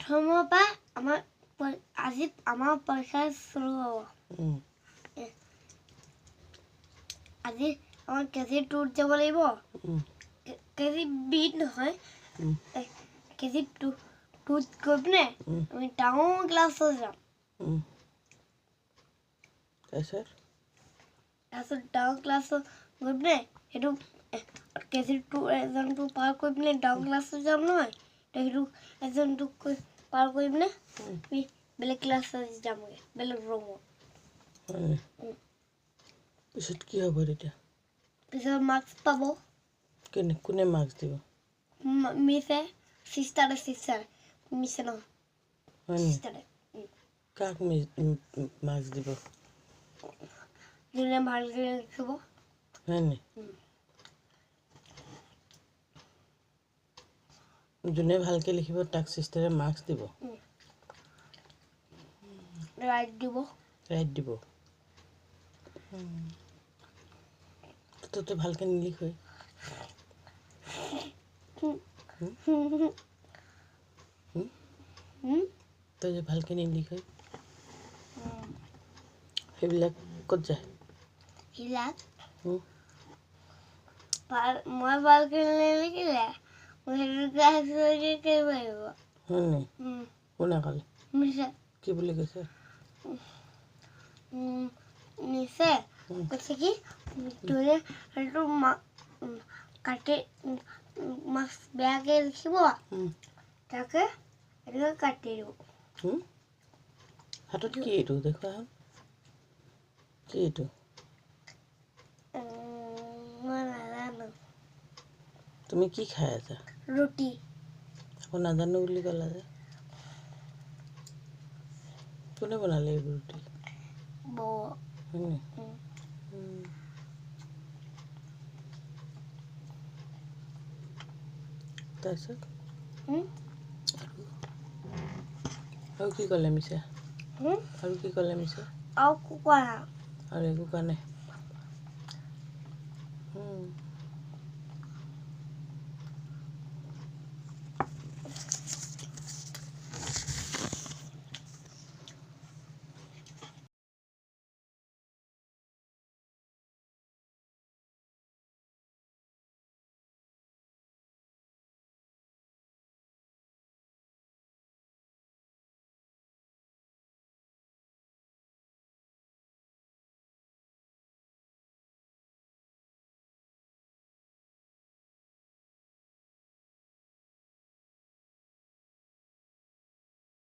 প্ৰথমৰ পৰা আজি আমাৰ পৰীক্ষা শুৰু হ'ব আজি আমাৰ কেজি 2 যাব লাগিব কেজি বি নহয় কেজি 2 গৈ পিনে আমি ডাঙৰ ক্লাছত যাম তাৰপিছত ডাঙৰ ক্লাছত গৈ পিনে সেইটো কেজি 2 এজনটো পাৰ কৰি পিনে ডাঙৰ ক্লাছত যাম নহয় সেইটো এজনটো পাৰ কৰি পিনে আমি বেলেগ ক্লাছত যামগৈ বেলেগ ৰুমত পিছত কি হ'ব তেতিয়া পিছত মাৰ্কছ পাব কোনে মাৰ্কছ দিব মিছে সিস্টাৰ মিছে নহয় সিস্টাৰে কাক মাৰ্কছ দিব যোনে ভালকৈ লিখিব হয়নি যোনে ভালকৈ লিখিব তাক সিস্টাৰে মাৰ্কছ দিব ৰাইট দিব তই ভালকৈ নিলিখই তই যে ভালকৈ নিলিখই সেইবিলাক ক'ত যায় মই ভালকৈ নিলিখিলে মই সেইটো ক্লাছ কৰিব লাগিব হয়নি কোনে ক'লে মিছে কি বুলি কৈছে মিছে কৈছে কি তোৰে সেইটো কাটি মাৰ্কছ বেয়াকৈ লিখিব তাকে এনেকৈ কাটি দিব হাতত কি এইটো দেখুৱা কি এইটো মই নাজানো তুমি কি খাই আছা ৰুটি আকৌ নাজানো বুলি ক'লা যে কোনে বনালে এইবোৰ ৰুটি বৌ হয়নি তাৰপিছত আৰু কি ক'লে মিছে আৰু কি ক'লে মিছে আৰু কুকুৰা আৰু একো কোৱা নাই